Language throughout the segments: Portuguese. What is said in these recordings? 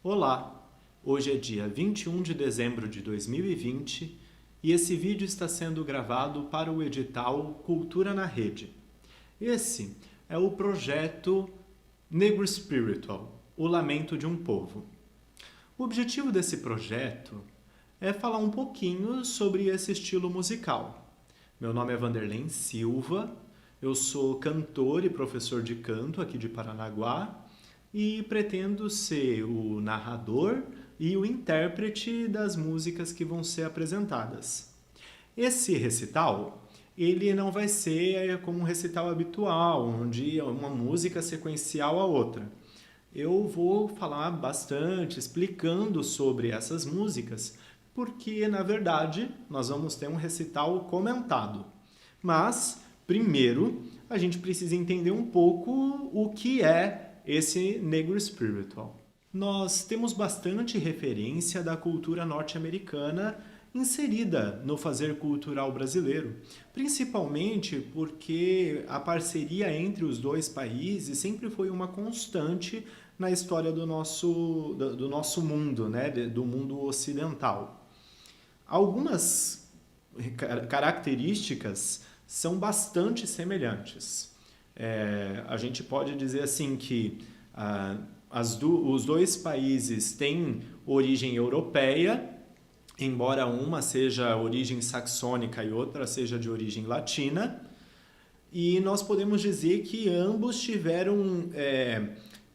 Olá! Hoje é dia 21 de dezembro de 2020 e esse vídeo está sendo gravado para o edital Cultura na Rede. Esse é o projeto Negro Spiritual, o Lamento de um Povo. O objetivo desse projeto é falar um pouquinho sobre esse estilo musical. Meu nome é Vanderlei Silva, eu sou cantor e professor de canto aqui de Paranaguá e pretendo ser o narrador e o intérprete das músicas que vão ser apresentadas. Esse recital, ele não vai ser como um recital habitual, onde é uma música sequencial a outra. Eu vou falar bastante explicando sobre essas músicas, porque na verdade nós vamos ter um recital comentado. Mas, primeiro, a gente precisa entender um pouco o que é esse Negro Spiritual. Nós temos bastante referência da cultura norte-americana inserida no fazer cultural brasileiro, principalmente porque a parceria entre os dois países sempre foi uma constante na história do nosso mundo, né? Do mundo ocidental. Algumas características são bastante semelhantes. A gente pode dizer assim que os dois países têm origem europeia, embora uma seja origem saxônica e outra seja de origem latina, e nós podemos dizer que ambos tiveram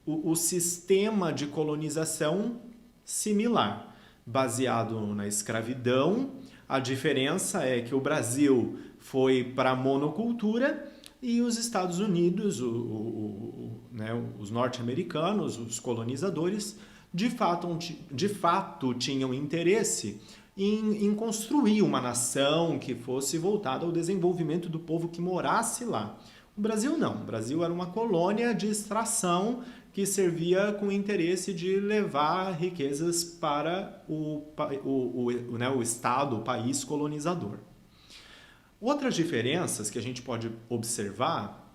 o sistema de colonização similar, baseado na escravidão. A diferença é que o Brasil foi para a monocultura e os Estados Unidos, né, os norte-americanos, os colonizadores, de fato tinham interesse em construir uma nação que fosse voltada ao desenvolvimento do povo que morasse lá. O Brasil não. O Brasil era uma colônia de extração que servia com o interesse de levar riquezas para o Estado, o país colonizador. Outras diferenças que a gente pode observar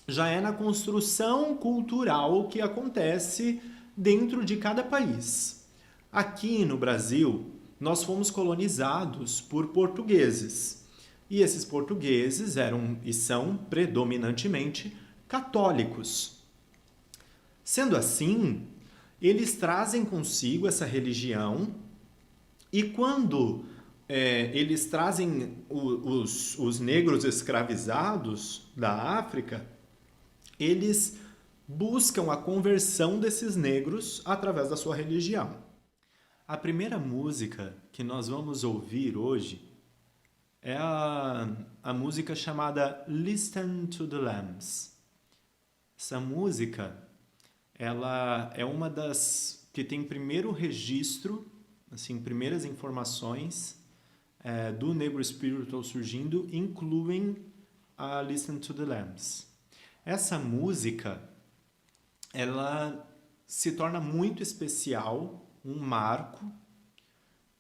já é na construção cultural que acontece dentro de cada país. Aqui no Brasil, nós fomos colonizados por portugueses. E esses portugueses eram e são predominantemente católicos. Sendo assim, eles trazem consigo essa religião e quando eles trazem os negros escravizados da África, eles buscam a conversão desses negros através da sua religião. A primeira música que nós vamos ouvir hoje é a música chamada Listen to the Lambs. Essa música, ela é uma das que tem primeiro registro, assim, primeiras informações do Negro Spiritual surgindo, incluem a Listen to the Lambs. Essa música, ela se torna muito especial, um marco,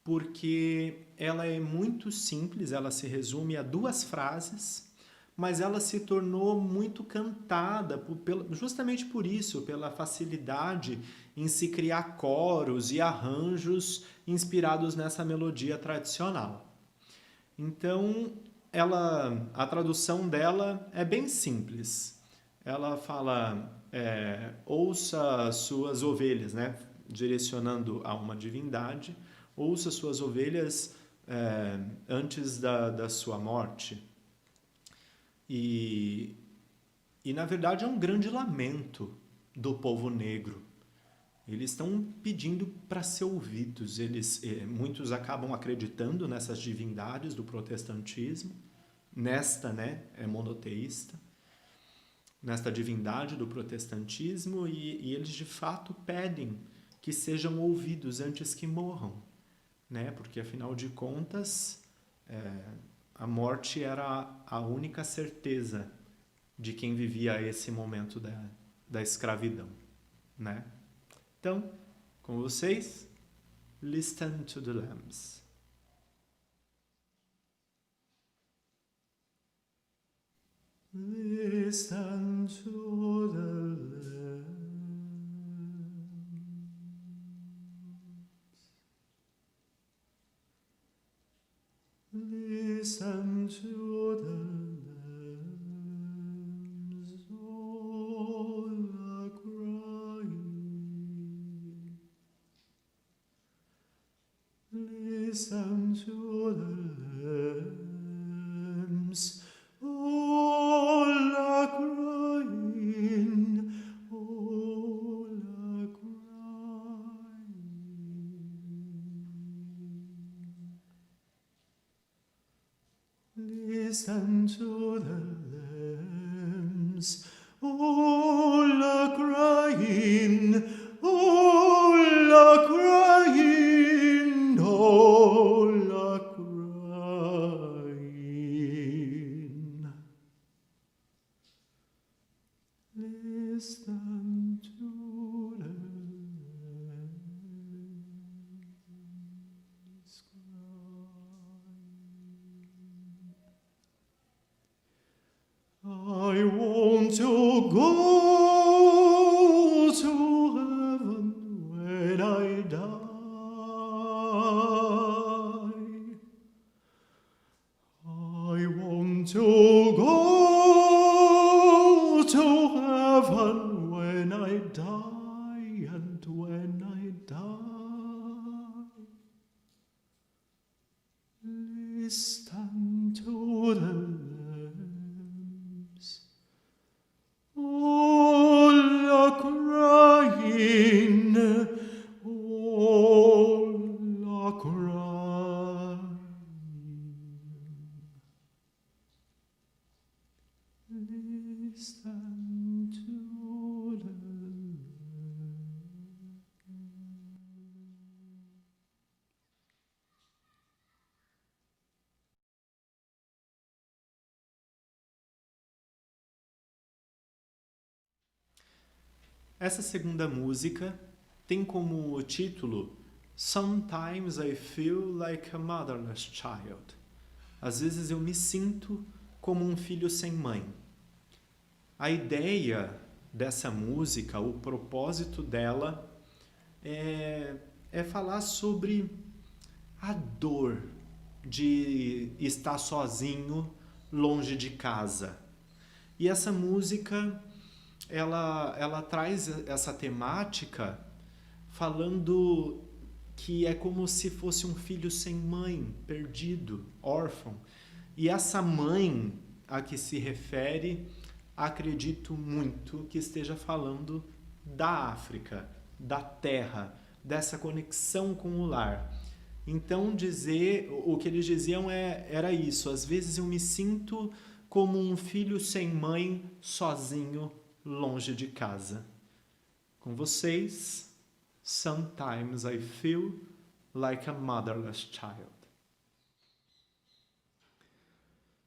porque ela é muito simples, ela se resume a 2 frases, mas ela se tornou muito cantada justamente por isso, pela facilidade em se criar coros e arranjos inspirados nessa melodia tradicional. Então, a tradução dela é bem simples. Ela fala, ouça suas ovelhas, né? Direcionando a uma divindade, ouça suas ovelhas antes da sua morte. E, na verdade, é um grande lamento do povo negro. Eles estão pedindo para ser ouvidos. Muitos acabam acreditando nessas divindades do protestantismo, nesta, né, é monoteísta, nesta divindade do protestantismo, e eles de fato pedem que sejam ouvidos antes que morram, né? Porque afinal de contas a morte era a única certeza de quem vivia esse momento da escravidão, né? Então, com vocês, Listen to the Lambs. Listen to the Lambs. Listen to the lambs all are crying. Listen to the lambs all are crying. All are crying. Listen to the lambs, all are crying, all are crying, all are crying. Listen to the lambs crying. I want to go to heaven when I die. I want to go to heaven when I die, and when I die, listen to the lambs. All are crying, all are crying. Listen to the Essa segunda música tem como título Sometimes I Feel Like a Motherless Child. Às vezes eu me sinto como um filho sem mãe. A ideia dessa música, o propósito dela é falar sobre a dor de estar sozinho, longe de casa. E essa música ela traz essa temática falando que é como se fosse um filho sem mãe, perdido, órfão. E essa mãe a que se refere, acredito muito que esteja falando da África, da terra, dessa conexão com o lar. Então, o que eles diziam era isso. Às vezes eu me sinto como um filho sem mãe, sozinho, longe de casa. Com vocês, Sometimes I Feel Like a Motherless Child.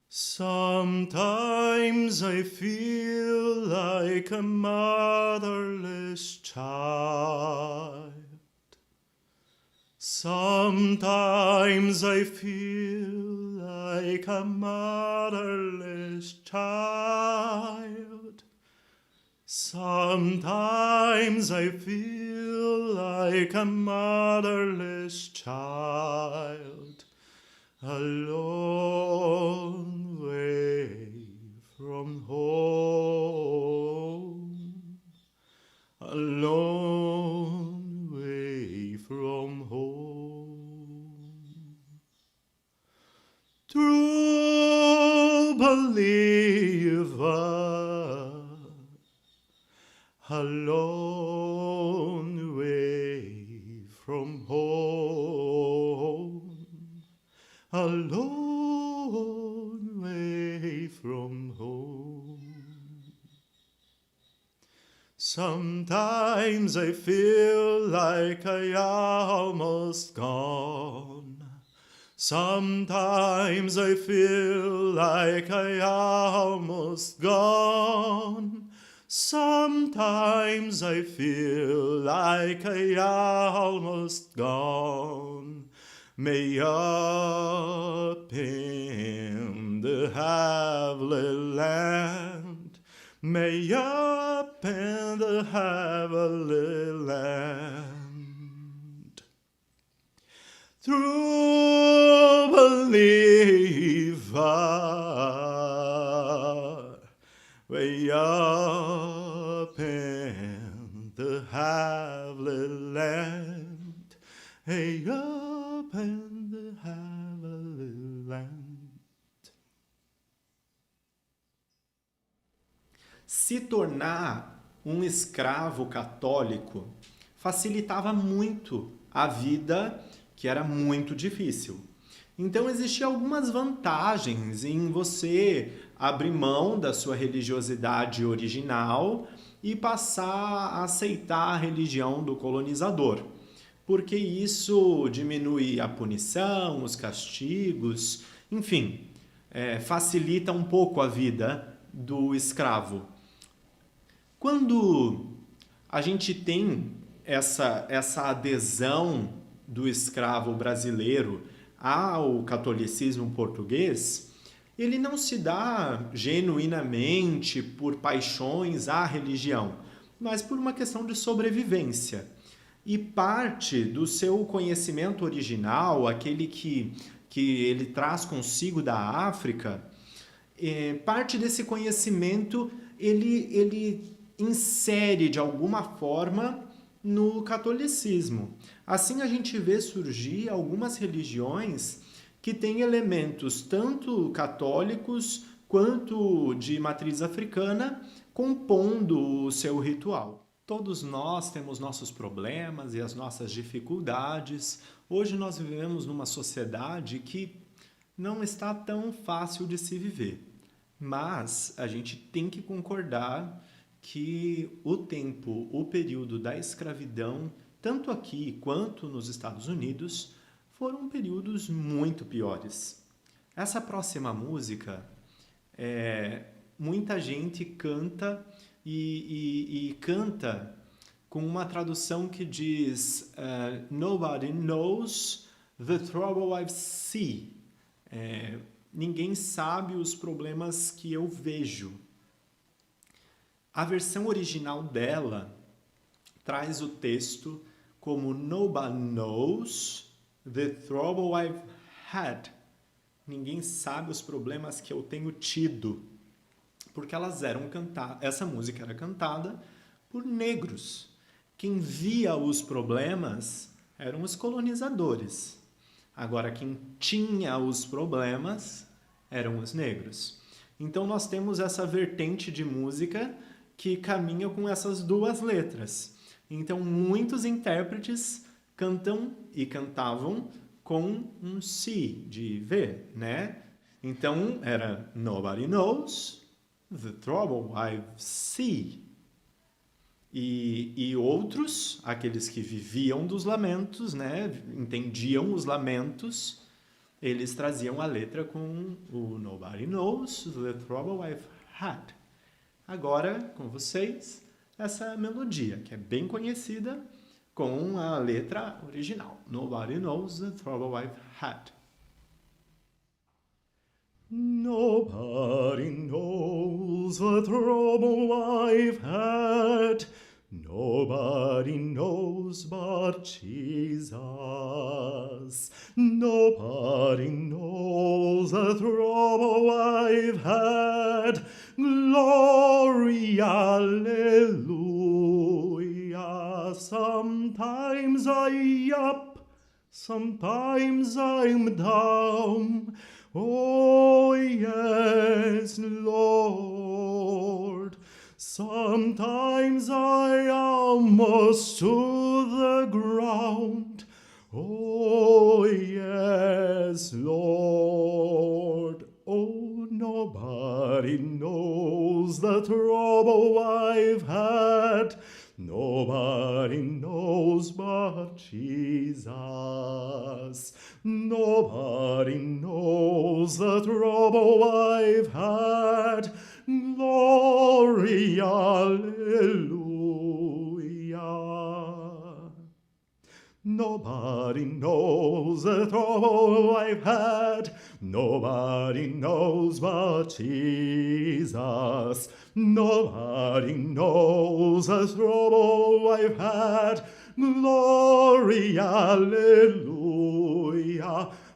Sometimes I feel like a motherless child. Sometimes I feel like a motherless child. Sometimes I feel like a motherless child, a long way from home, a long way from home. True believer, a long way from home, a long way from home. Sometimes I feel like I almost gone. Sometimes I feel like I almost gone. Sometimes I feel like I almost gone. May up in the heavenly land, may up in the heavenly land. True believer, heavenly land. Hey, up in the heavenly land. Se tornar um escravo católico facilitava muito a vida, que era muito difícil. Então existiam algumas vantagens em você abrir mão da sua religiosidade original e passar a aceitar a religião do colonizador, porque isso diminui a punição, os castigos, enfim, facilita um pouco a vida do escravo. Quando a gente tem essa adesão do escravo brasileiro ao catolicismo português, ele não se dá genuinamente por paixões à religião, mas por uma questão de sobrevivência. E parte do seu conhecimento original, aquele que ele traz consigo da África, parte desse conhecimento ele insere de alguma forma no catolicismo. Assim a gente vê surgir algumas religiões que têm elementos tanto católicos quanto de matriz africana compondo o seu ritual. Todos nós temos nossos problemas e as nossas dificuldades. Hoje nós vivemos numa sociedade que não está tão fácil de se viver. Mas a gente tem que concordar que o período da escravidão, tanto aqui quanto nos Estados Unidos, foram períodos muito piores. Essa próxima música, muita gente canta e canta com uma tradução que diz Nobody knows the trouble I see. Ninguém sabe os problemas que eu vejo. A versão original dela traz o texto como Nobody knows the trouble I've had. Ninguém sabe os problemas que eu tenho tido. Porque essa música era cantada por negros. Quem via os problemas eram os colonizadores. Agora, quem tinha os problemas eram os negros. Então, nós temos essa vertente de música que caminha com essas duas letras. Então, muitos intérpretes cantam e cantavam com um si, de ver, né? Então, era Nobody knows the trouble I see. E outros, aqueles que viviam dos lamentos, né? Entendiam os lamentos, eles traziam a letra com o Nobody knows the trouble I've had. Agora, com vocês, essa melodia, que é bem conhecida, com a letra original. Nobody knows the trouble I've had. Nobody knows the trouble I've had. Nobody knows but Jesus. Nobody knows the trouble I've had. Glory, hallelujah. Sometimes I'm up, sometimes I'm down. Oh, yes, Lord. Sometimes I almost to the ground. Oh, yes, Lord. Oh, nobody knows the trouble I've had. Nobody knows but Jesus. Nobody knows the trouble I've had. Glory, hallelujah. Nobody knows the trouble I've had. Nobody knows but Jesus. Nobody knows the trouble I've had. Glory, hallelujah.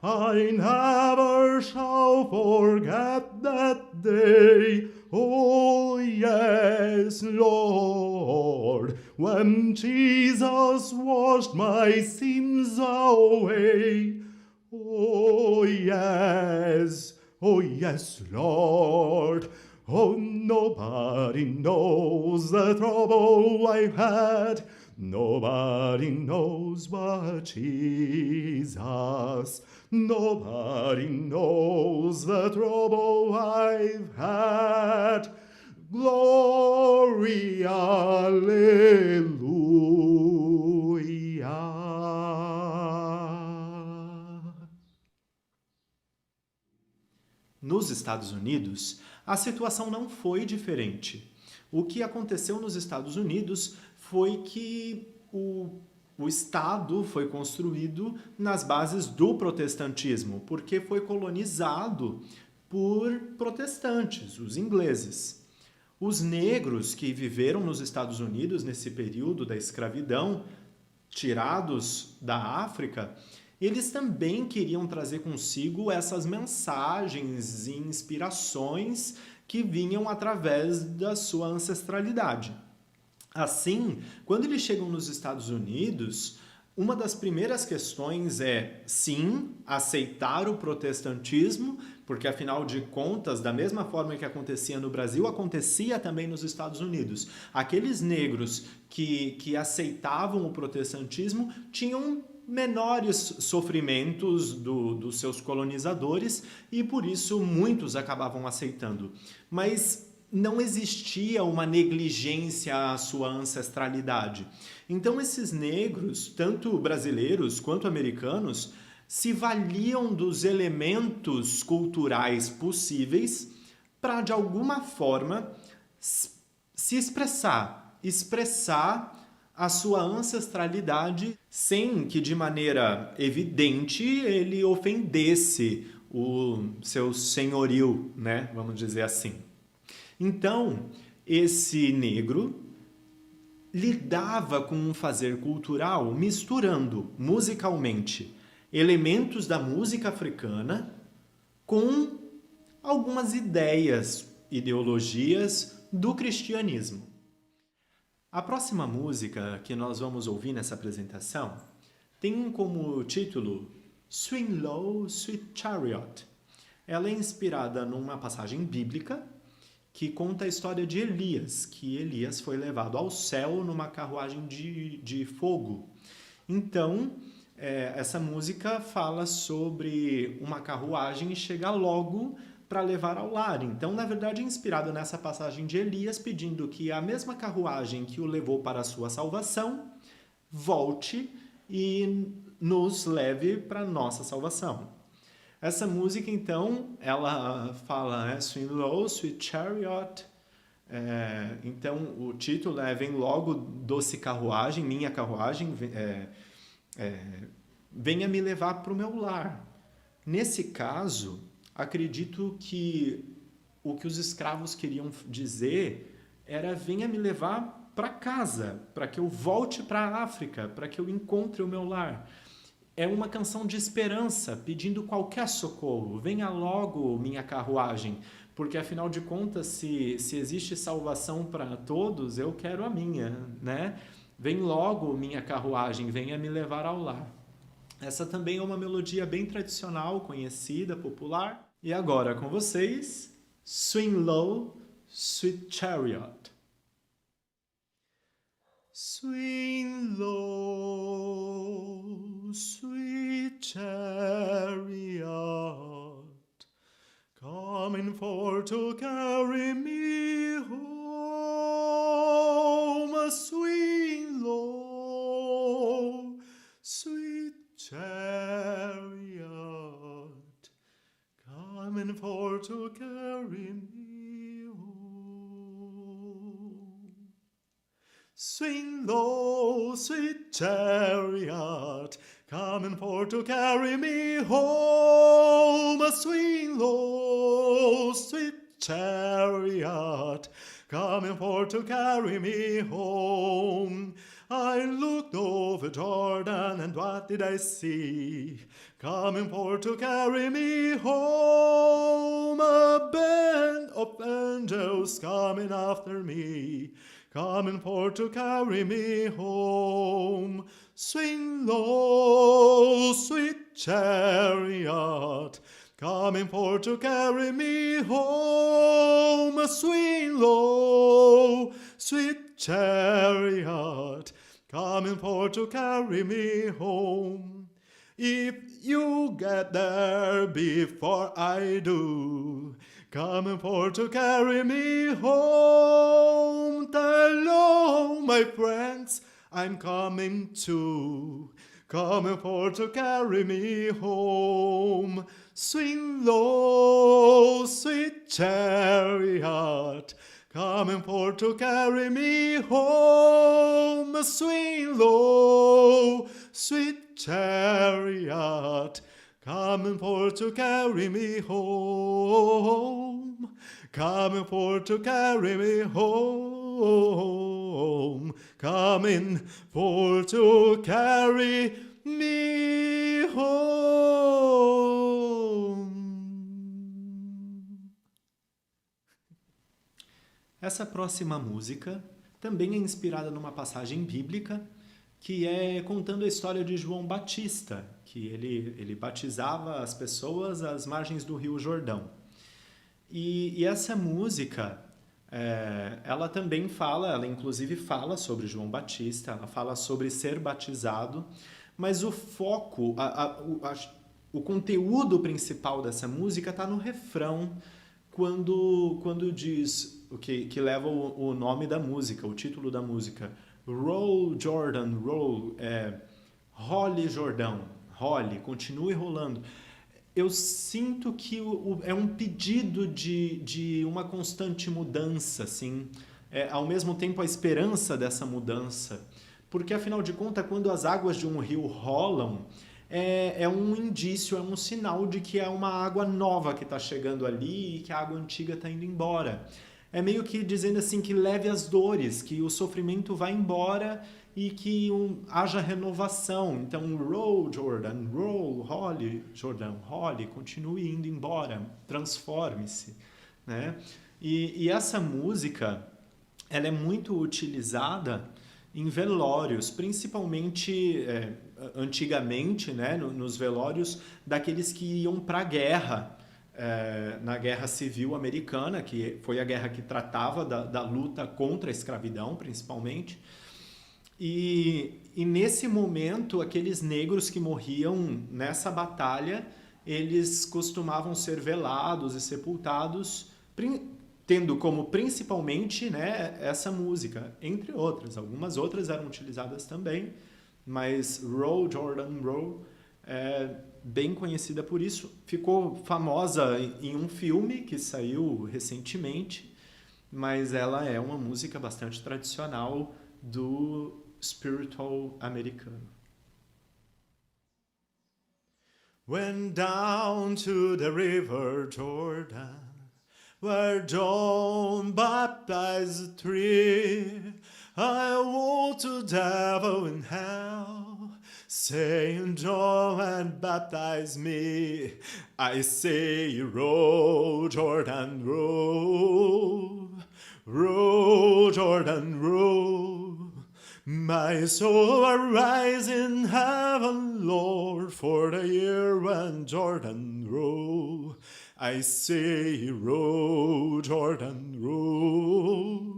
I never shall forget that day. Oh, yes, Lord, when Jesus washed my sins away. Oh yes, Lord. Oh, nobody knows the trouble I've had. Nobody knows but Jesus. Nobody knows the trouble I've had. Glory, hallelujah. Nos Estados Unidos, a situação não foi diferente. O que aconteceu nos Estados Unidos foi que o Estado foi construído nas bases do protestantismo, porque foi colonizado por protestantes, os ingleses. Os negros que viveram nos Estados Unidos nesse período da escravidão, tirados da África, eles também queriam trazer consigo essas mensagens e inspirações que vinham através da sua ancestralidade. Assim, quando eles chegam nos Estados Unidos, uma das primeiras questões é, sim, aceitar o protestantismo, porque afinal de contas, da mesma forma que acontecia no Brasil, acontecia também nos Estados Unidos. Aqueles negros que aceitavam o protestantismo tinham menores sofrimentos dos seus colonizadores e por isso muitos acabavam aceitando. Mas não existia uma negligência à sua ancestralidade. Então esses negros, tanto brasileiros quanto americanos, se valiam dos elementos culturais possíveis para, de alguma forma, se expressar a sua ancestralidade sem que, de maneira evidente, ele ofendesse o seu senhorio, né? Vamos dizer assim. Então, esse negro lidava com um fazer cultural misturando musicalmente elementos da música africana com algumas ideologias do cristianismo. A próxima música que nós vamos ouvir nessa apresentação tem como título Swing Low, Sweet Chariot. Ela é inspirada numa passagem bíblica que conta a história de Elias, que Elias foi levado ao céu numa carruagem de fogo. Então, essa música fala sobre uma carruagem chegar logo para levar ao lar. Então, na verdade, é inspirado nessa passagem de Elias, pedindo que a mesma carruagem que o levou para a sua salvação volte e nos leve para a nossa salvação. Essa música, então, ela fala Swing Low, Sweet Chariot. Então, o título Vem logo, doce carruagem, minha carruagem, venha me levar para o meu lar. Nesse caso, acredito que o que os escravos queriam dizer era venha me levar para casa, para que eu volte para a África, para que eu encontre o meu lar. É uma canção de esperança, pedindo qualquer socorro. Venha logo, minha carruagem, porque afinal de contas, se existe salvação para todos, eu quero a minha, né? Vem logo, minha carruagem, venha me levar ao lar. Essa também é uma melodia bem tradicional, conhecida, popular. E agora com vocês, Swing Low, Sweet Chariot. Swing low, sweet chariot, coming for to carry me home. Swing low, sweet chariot, coming for to carry me home. Swing low, sweet chariot, coming for to carry me home. Swing low, sweet chariot, coming for to carry me home. I looked over Jordan, and what did I see? Coming for to carry me home. A band of angels coming after me, coming for to carry me home. Swing low, sweet chariot, coming for to carry me home. Swing low, sweet chariot, coming for to carry me home. If you get there before I do, coming for to carry me home. Hello, my friends, I'm coming too, coming for to carry me home. Swing low, sweet chariot, coming for to carry me home. Swing low, sweet chariot, coming for to carry me home. Coming for to carry me home. Coming for to carry me home. Essa próxima música também é inspirada numa passagem bíblica que é contando a história de João Batista, que ele batizava as pessoas às margens do Rio Jordão. E essa música, ela também fala, ela inclusive fala sobre João Batista, ela fala sobre ser batizado, mas o foco, o conteúdo principal dessa música está no refrão, quando diz, que leva o nome da música, o título da música, Roll, Jordan, roll, role, Jordão, role, continue rolando. Eu sinto que é um pedido de uma constante mudança, assim, ao mesmo tempo a esperança dessa mudança, porque afinal de contas, quando as águas de um rio rolam, é um indício, é um sinal de que é uma água nova que está chegando ali e que a água antiga está indo embora. É meio que dizendo assim que leve as dores, que o sofrimento vai embora e que haja renovação. Então, roll, Jordan, roll, role, Jordan, role, continue indo embora, transforme-se, né? E essa música, ela é muito utilizada em velórios, principalmente antigamente, né, nos velórios daqueles que iam para a guerra, na Guerra Civil Americana, que foi a guerra que tratava da luta contra a escravidão, principalmente. E nesse momento, aqueles negros que morriam nessa batalha, eles costumavam ser velados e sepultados, tendo como principalmente, né, essa música, entre outras. Algumas outras eram utilizadas também, mas Roll, Jordan, Roll é bem conhecida por isso. Ficou famosa em um filme que saiu recentemente, mas ela é uma música bastante tradicional do spiritual americano. Went down to the river Jordan, where John baptized the tree. I woe to devil in hell, saying, John baptize me. I say, row, Jordan, row, row, Jordan, row. My soul arise in heaven, Lord, for the year when Jordan row. I say, row, Jordan, row.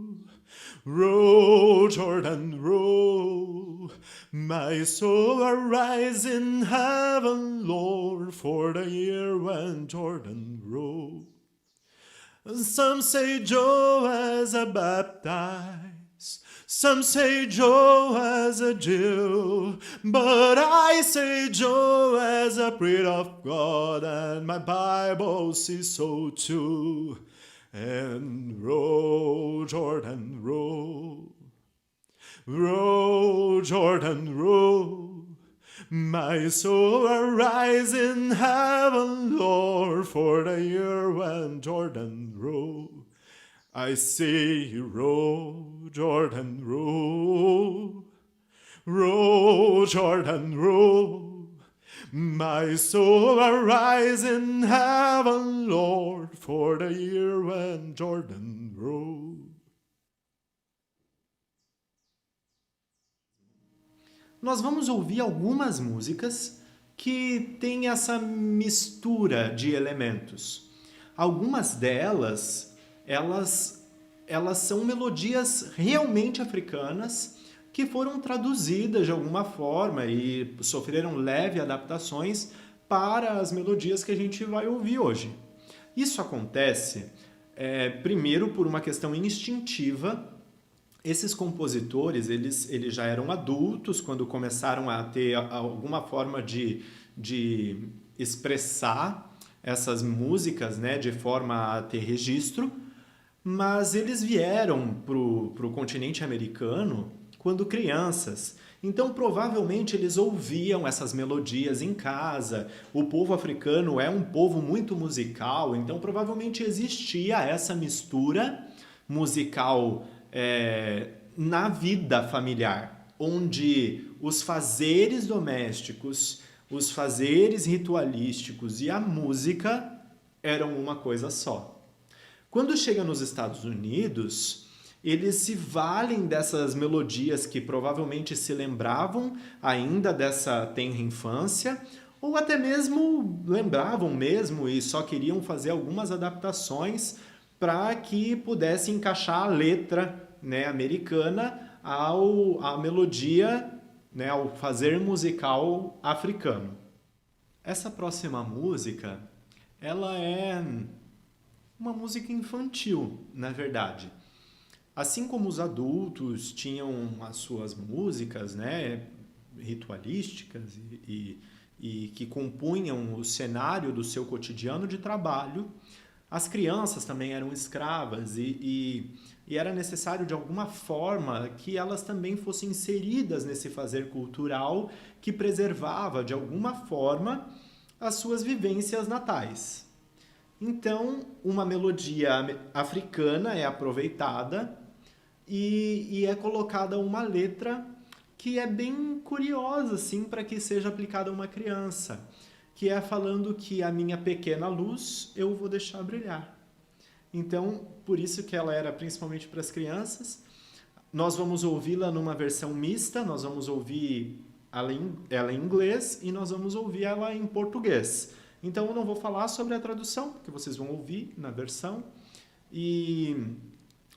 Row, Jordan, row. My soul arise in heaven, Lord, for the year when Jordan row. Some say Joe as a baptized, some say Joe as a Jew, but I say Joe as a priest of God, and my Bible says so too. And row, Jordan, row. Row, Jordan, row. My soul arise in heaven, Lord, for the year when Jordan row. I say, row, Jordan, row. Row, Jordan, row. My soul arise in heaven, Lord, for the year when Jordan row. nós vamos ouvir algumas músicas que têm essa mistura de elementos. Algumas delas, elas são melodias realmente africanas que foram traduzidas de alguma forma e sofreram leve adaptações para as melodias que a gente vai ouvir hoje. Isso acontece, primeiro, por uma questão instintiva. Esses compositores, eles já eram adultos quando começaram a ter alguma forma de expressar essas músicas, né, de forma a ter registro, mas eles vieram para o continente americano quando crianças. Então, provavelmente, eles ouviam essas melodias em casa. O povo africano é um povo muito musical, então provavelmente existia essa mistura musical na vida familiar, onde os fazeres domésticos, os fazeres ritualísticos e a música eram uma coisa só. Quando chega nos Estados Unidos, eles se valem dessas melodias que provavelmente se lembravam ainda dessa tenra infância, ou até mesmo lembravam mesmo e só queriam fazer algumas adaptações para que pudesse encaixar a letra, né, americana à melodia, né, ao fazer musical africano. Essa próxima música, ela é uma música infantil, na verdade. Assim como os adultos tinham as suas músicas, né, ritualísticas e que compunham o cenário do seu cotidiano de trabalho, as crianças também eram escravas e era necessário, de alguma forma, que elas também fossem inseridas nesse fazer cultural que preservava, de alguma forma, as suas vivências natais. Então, uma melodia africana é aproveitada e é colocada uma letra que é bem curiosa, assim, para que seja aplicada a uma criança, que é falando que a minha pequena luz eu vou deixar brilhar. Então, por isso que ela era principalmente para as crianças. Nós vamos ouvi-la numa versão mista, nós vamos ouvir ela em inglês e nós vamos ouvir ela em português. Então, eu não vou falar sobre a tradução, porque vocês vão ouvir na versão.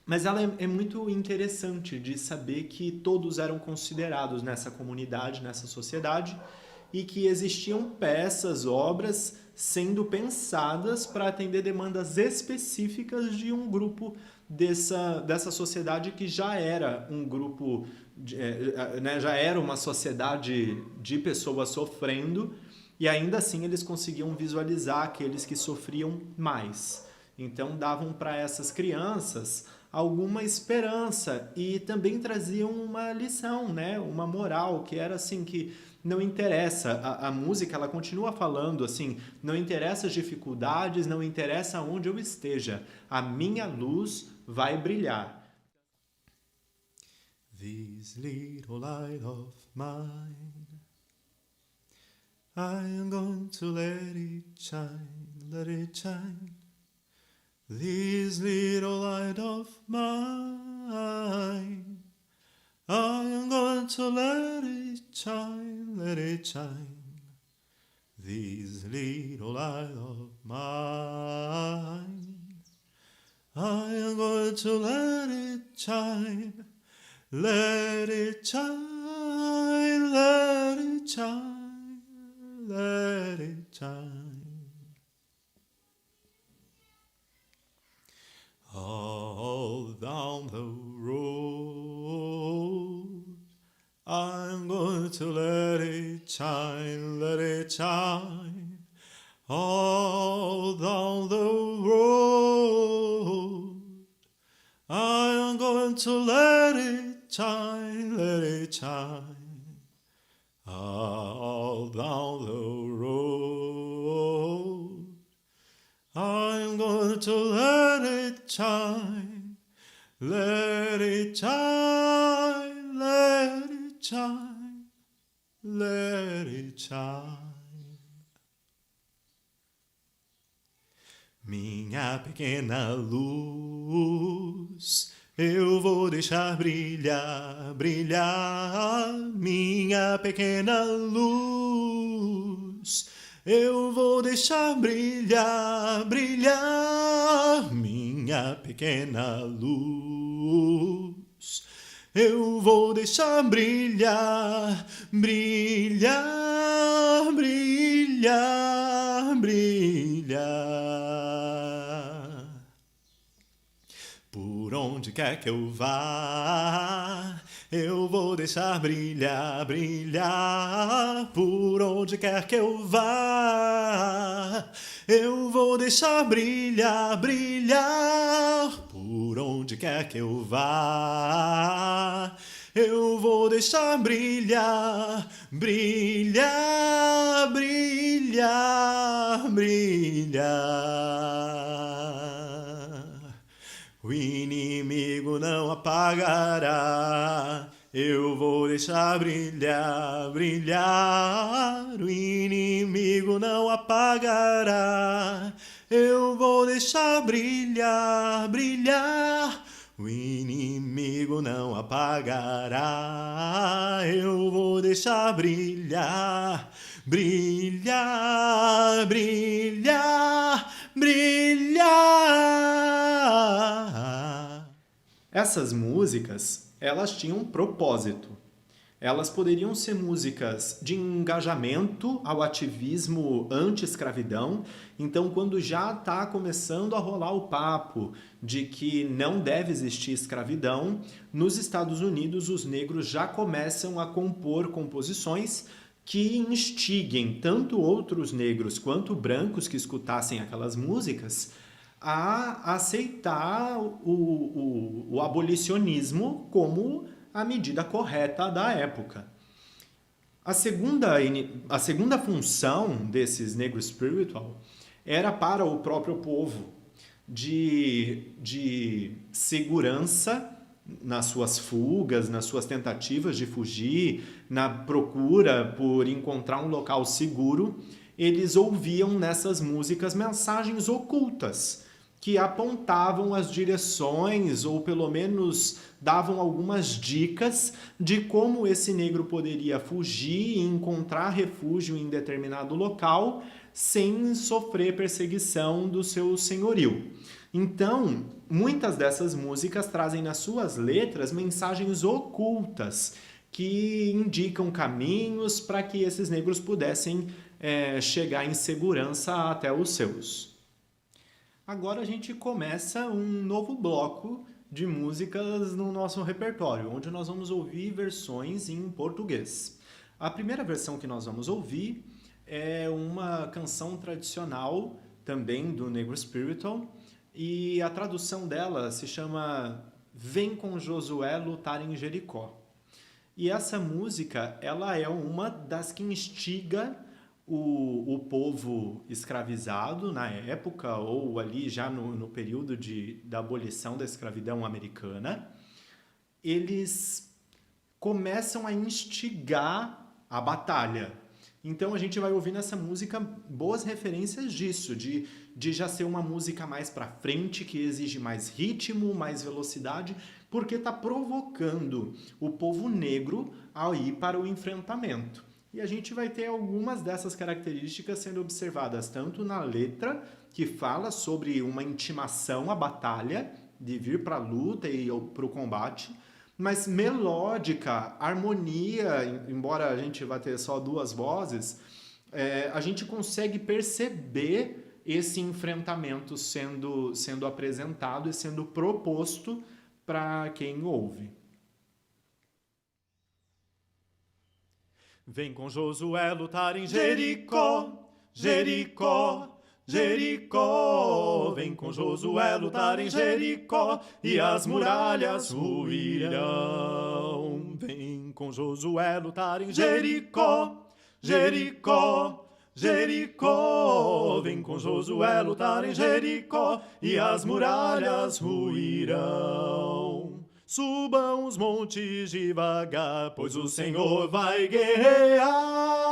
Mas ela é muito interessante de saber que todos eram considerados nessa comunidade, nessa sociedade, e que existiam peças, obras sendo pensadas para atender demandas específicas de um grupo dessa sociedade que já era um grupo, né, já era uma sociedade de pessoas sofrendo, e ainda assim eles conseguiam visualizar aqueles que sofriam mais. Então davam para essas crianças alguma esperança e também traziam uma lição, né? Uma moral, que era assim, que não interessa, a música ela continua falando assim, não interessa as dificuldades, não interessa onde eu esteja, a minha luz vai brilhar. This little light of mine, I am going to let it shine, let it shine. This little light of mine, I am going to let it shine, let it shine. This little light of mine, I am going to let it shine, let it shine, let it shine, let it shine. All down the road, I'm going to let it shine, let it shine. All down the road, I'm going to let it shine, let it shine. All down the road, I'm going to let it shine, let it shine, let it shine, let it shine. Minha pequena luz, Eu vou deixar brilhar, brilhar minha pequena luz. Eu vou deixar brilhar, brilhar minha pequena luz. Eu vou deixar brilhar, brilhar, brilhar, brilhar. Por onde quer que eu vá, eu vou deixar brilhar, brilhar. Por onde quer que eu vá, eu vou deixar brilhar, brilhar. Por onde quer que eu vá, eu vou deixar brilhar, brilhar, brilhar, brilhar. O inimigo não apagará, eu vou deixar brilhar, brilhar. O inimigo não apagará, eu vou deixar brilhar, brilhar. O inimigo não apagará, eu vou deixar brilhar, brilhar, brilhar, brilhar. Essas músicas, elas tinham um propósito. Elas poderiam ser músicas de engajamento ao ativismo anti-escravidão. Então, quando já está começando a rolar o papo de que não deve existir escravidão, nos Estados Unidos os negros já começam a compor composições que instiguem tanto outros negros quanto brancos que escutassem aquelas músicas a aceitar o abolicionismo como a medida correta da época. A segunda função desses negros spiritual era para o próprio povo, de segurança nas suas fugas, nas suas tentativas de fugir, na procura por encontrar um local seguro. Eles ouviam nessas músicas mensagens ocultas que apontavam as direções ou pelo menos davam algumas dicas de como esse negro poderia fugir e encontrar refúgio em determinado local sem sofrer perseguição do seu senhorio. Então, muitas dessas músicas trazem nas suas letras mensagens ocultas que indicam caminhos para que esses negros pudessem chegar em segurança até os seus. Agora a gente começa um novo bloco de músicas no nosso repertório, onde nós vamos ouvir versões em português. A primeira versão que nós vamos ouvir é uma canção tradicional também do Negro Spiritual, e a tradução dela se chama Vem com Josué lutar em Jericó. E essa música, ela é uma das que instiga o povo escravizado na época, ou ali já no período da abolição da escravidão americana. Eles começam a instigar a batalha. Então a gente vai ouvir nessa música boas referências disso, de já ser uma música mais para frente, que exige mais ritmo, mais velocidade, porque está provocando o povo negro a ir para o enfrentamento. E a gente vai ter algumas dessas características sendo observadas tanto na letra, que fala sobre uma intimação à batalha, de vir para a luta e para o combate, mas melódica, harmonia, embora a gente vá ter só duas vozes, a gente consegue perceber esse enfrentamento sendo apresentado e sendo proposto para quem ouve. Vem com Josué lutar em Jericó, Jericó, Jericó. Vem com Josué lutar em Jericó e as muralhas ruirão. Vem com Josué lutar em Jericó, Jericó, Jericó. Vem com Josué lutar em Jericó e as muralhas ruirão. Subam os montes devagar, pois o Senhor vai guerrear.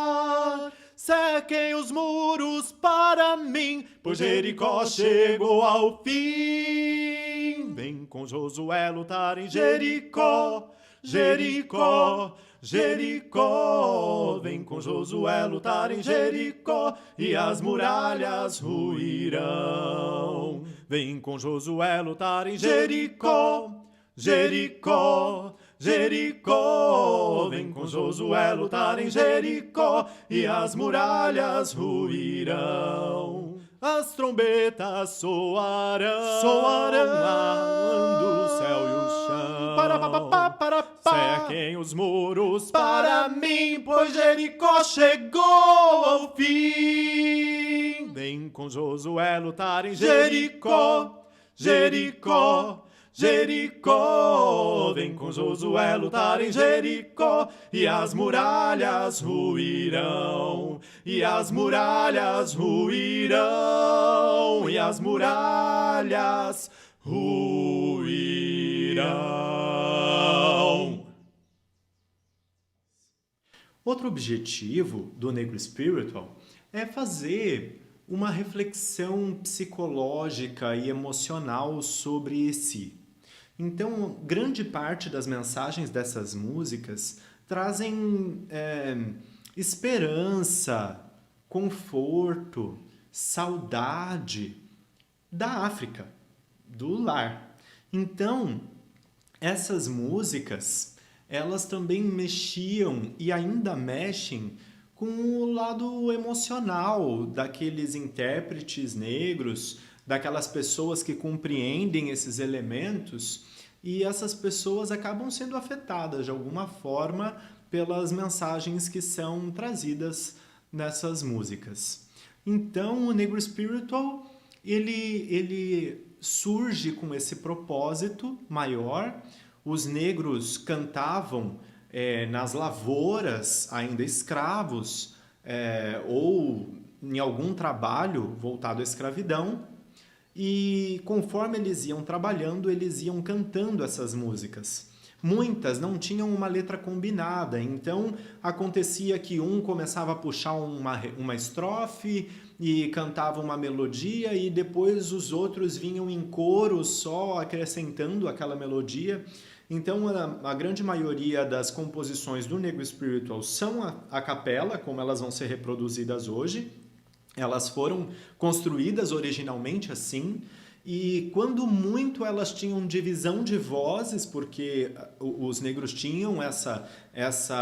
Sequem os muros para mim, pois Jericó chegou ao fim. Vem com Josué lutar em Jericó, Jericó, Jericó. Vem com Josué lutar em Jericó e as muralhas ruirão. Vem com Josué lutar em Jericó, Jericó, Jericó. Vem com Josué lutar em Jericó e as muralhas ruirão. As trombetas soarão, soarão, o céu e o chão. Sequem os muros para mim, pois Jericó chegou ao fim. Vem com Josué lutar em Jericó, Jericó, Jericó. Vem com Josué lutar em Jericó e as muralhas ruirão, e as muralhas ruirão, e as muralhas ruirão. Outro objetivo do Negro Spiritual é fazer uma reflexão psicológica e emocional sobre si. Então, grande parte das mensagens dessas músicas trazem esperança, conforto, saudade da África, do lar. Então, essas músicas, elas também mexiam e ainda mexem com o lado emocional daqueles intérpretes negros, daquelas pessoas que compreendem esses elementos, e essas pessoas acabam sendo afetadas de alguma forma pelas mensagens que são trazidas nessas músicas. Então, o Negro Spiritual, ele surge com esse propósito maior. Os negros cantavam nas lavouras, ainda escravos, ou em algum trabalho voltado à escravidão, e conforme eles iam trabalhando, eles iam cantando essas músicas. Muitas não tinham uma letra combinada, então acontecia que um começava a puxar uma estrofe e cantava uma melodia, e depois os outros vinham em coro só acrescentando aquela melodia. Então a grande maioria das composições do Negro Spiritual são a capela, como elas vão ser reproduzidas hoje. Elas foram construídas originalmente assim, e quando muito elas tinham divisão de vozes, porque os negros tinham essa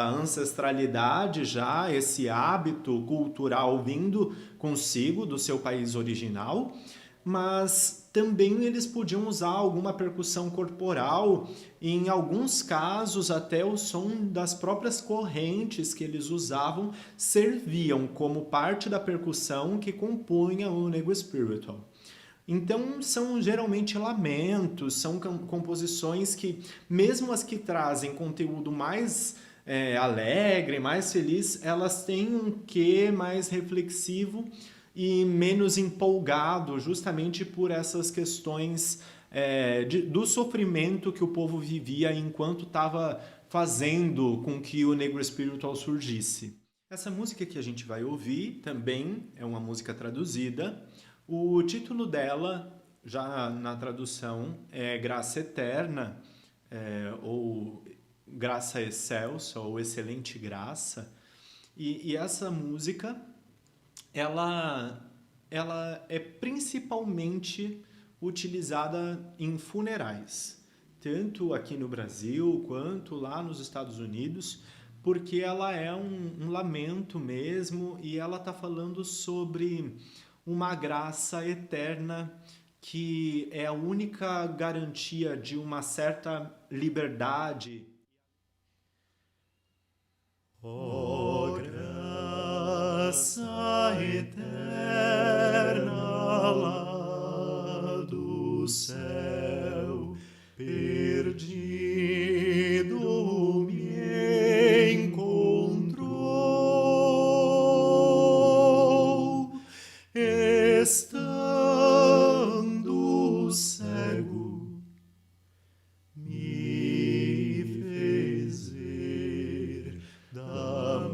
ancestralidade já, esse hábito cultural vindo consigo do seu país original, mas também eles podiam usar alguma percussão corporal, e em alguns casos até o som das próprias correntes que eles usavam serviam como parte da percussão que compunha o Negro Spiritual. Então são geralmente lamentos, são composições que, mesmo as que trazem conteúdo mais alegre, mais feliz, elas têm um quê mais reflexivo e menos empolgado, justamente por essas questões do sofrimento que o povo vivia enquanto estava fazendo com que o Negro Spiritual surgisse. Essa música que a gente vai ouvir também é uma música traduzida. O título dela, já na tradução, é Graça Eterna, ou Graça Excelsa, ou Excelente Graça. E essa música, ela é principalmente utilizada em funerais, tanto aqui no Brasil quanto lá nos Estados Unidos, porque ela é um lamento mesmo, e ela está falando sobre uma graça eterna que é a única garantia de uma certa liberdade. Oh, graça eterna lá do céu, perdido me encontrou, estando cego, me fez ver da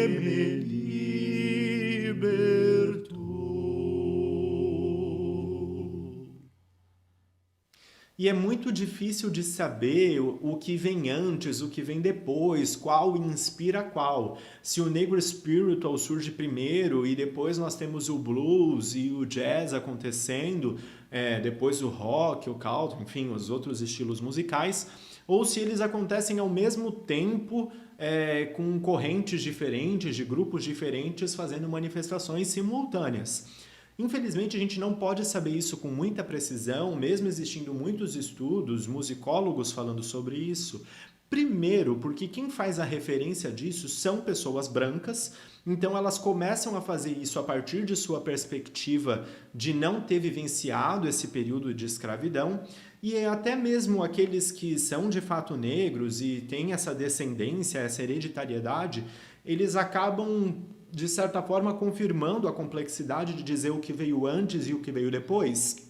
me libertou. E é muito difícil de saber o que vem antes, o que vem depois, qual inspira qual. Se o Negro Spiritual surge primeiro e depois nós temos o blues e o jazz acontecendo, depois o rock, o country, enfim, os outros estilos musicais, ou se eles acontecem ao mesmo tempo, com correntes diferentes, de grupos diferentes, fazendo manifestações simultâneas. Infelizmente, a gente não pode saber isso com muita precisão, mesmo existindo muitos estudos, musicólogos falando sobre isso. Primeiro, porque quem faz a referência disso são pessoas brancas, então elas começam a fazer isso a partir de sua perspectiva de não ter vivenciado esse período de escravidão, e até mesmo aqueles que são de fato negros e têm essa descendência, essa hereditariedade, eles acabam de certa forma, confirmando a complexidade de dizer o que veio antes e o que veio depois,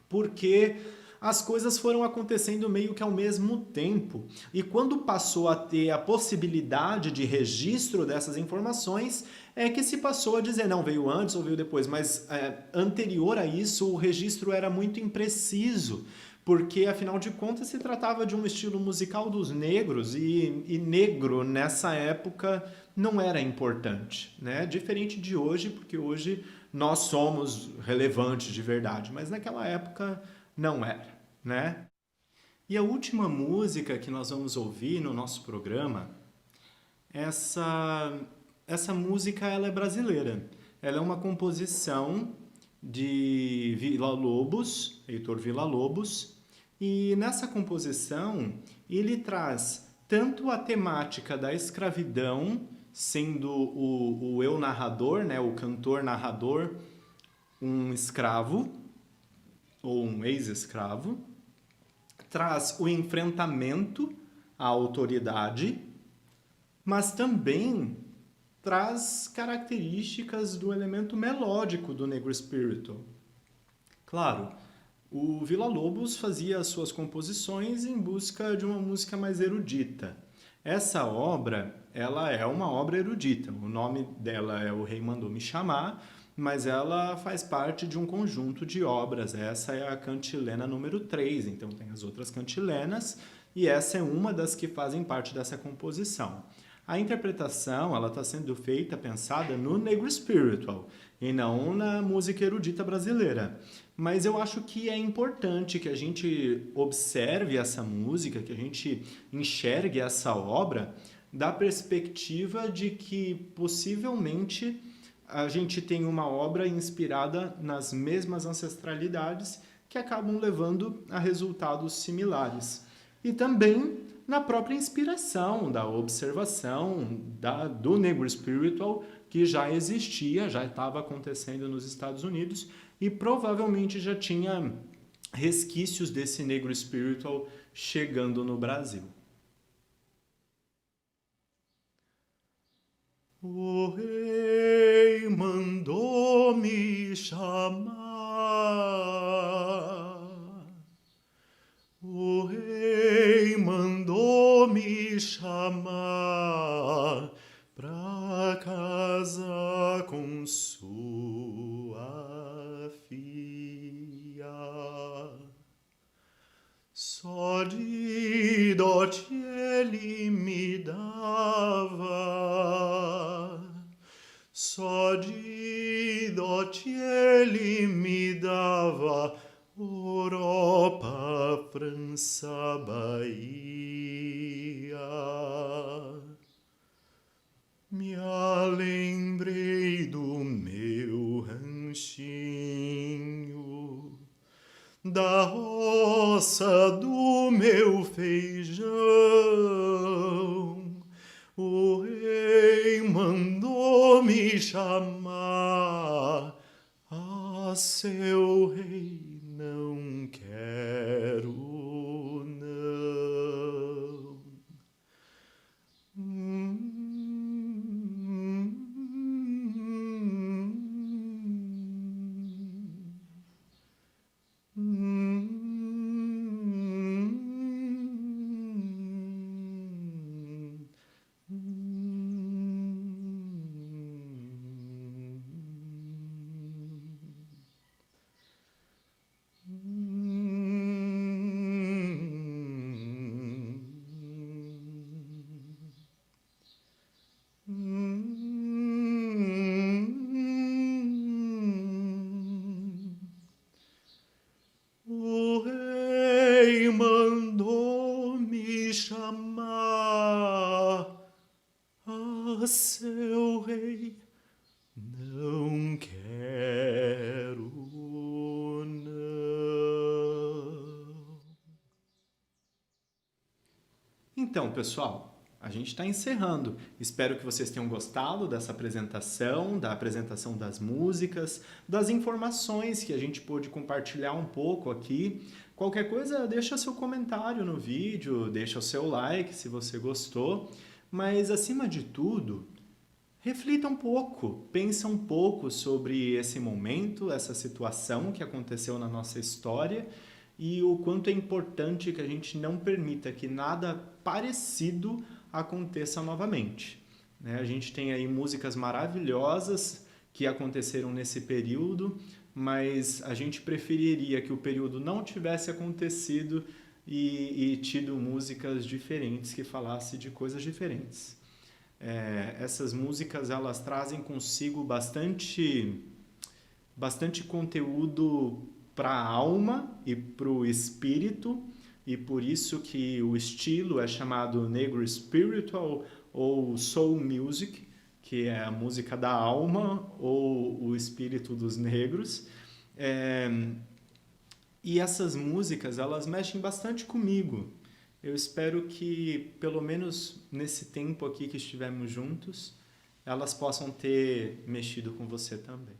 porque as coisas foram acontecendo meio que ao mesmo tempo. E quando passou a ter a possibilidade de registro dessas informações, é que se passou a dizer, não, veio antes ou veio depois, mas anterior a isso, o registro era muito impreciso, porque, afinal de contas, se tratava de um estilo musical dos negros e negro, nessa época, não era importante, né? Diferente de hoje, porque hoje nós somos relevantes de verdade, mas naquela época não era, né? E a última música que nós vamos ouvir no nosso programa, essa música ela é brasileira. Ela é uma composição de Villa-Lobos, Heitor Villa-Lobos, e nessa composição ele traz tanto a temática da escravidão, sendo o eu narrador, né, o cantor narrador, um escravo ou um ex-escravo, traz o enfrentamento à autoridade, mas também traz características do elemento melódico do Negro Spiritual. Claro, o Villa-Lobos fazia as suas composições em busca de uma música mais erudita. Essa obra, ela é uma obra erudita. O nome dela é O Rei Mandou Me Chamar, mas ela faz parte de um conjunto de obras. Essa é a cantilena número 3, então tem as outras cantilenas, e essa é uma das que fazem parte dessa composição. A interpretação ela está sendo feita, pensada no Negro Spiritual, e não na música erudita brasileira. Mas eu acho que é importante que a gente observe essa música, que a gente enxergue essa obra da perspectiva de que possivelmente a gente tem uma obra inspirada nas mesmas ancestralidades que acabam levando a resultados similares. E também na própria inspiração da observação do Negro Spiritual, que já existia, já estava acontecendo nos Estados Unidos e provavelmente já tinha resquícios desse Negro Spiritual chegando no Brasil. O rei mandou me chamar. O rei mandou me chamar pra casa com sua filha. Só de dote ele me dava, só de dote ele me dava, Europa, França, Bahia. Me lembrei do meu ranchinho, da roça do meu feijão. O rei mandou me chamar. Ah, seu rei, não quero, não. O rei mandou me chamar a seu rei. Não quero, não. Então, pessoal, a gente está encerrando. Espero que vocês tenham gostado dessa apresentação, da apresentação das músicas, das informações que a gente pôde compartilhar um pouco aqui. Qualquer coisa, deixa seu comentário no vídeo, deixa o seu like se você gostou. Mas, acima de tudo, reflita um pouco, pensa um pouco sobre esse momento, essa situação que aconteceu na nossa história e o quanto é importante que a gente não permita que nada parecido aconteça novamente. A gente tem aí músicas maravilhosas que aconteceram nesse período, mas a gente preferiria que o período não tivesse acontecido e tido músicas diferentes que falassem de coisas diferentes. Essas músicas elas trazem consigo bastante conteúdo para a alma e para o espírito, e por isso que o estilo é chamado Negro Spiritual ou Soul Music, que é a música da alma ou o espírito dos negros. E essas músicas elas mexem bastante comigo. Eu espero que, pelo menos nesse tempo aqui que estivemos juntos, elas possam ter mexido com você também.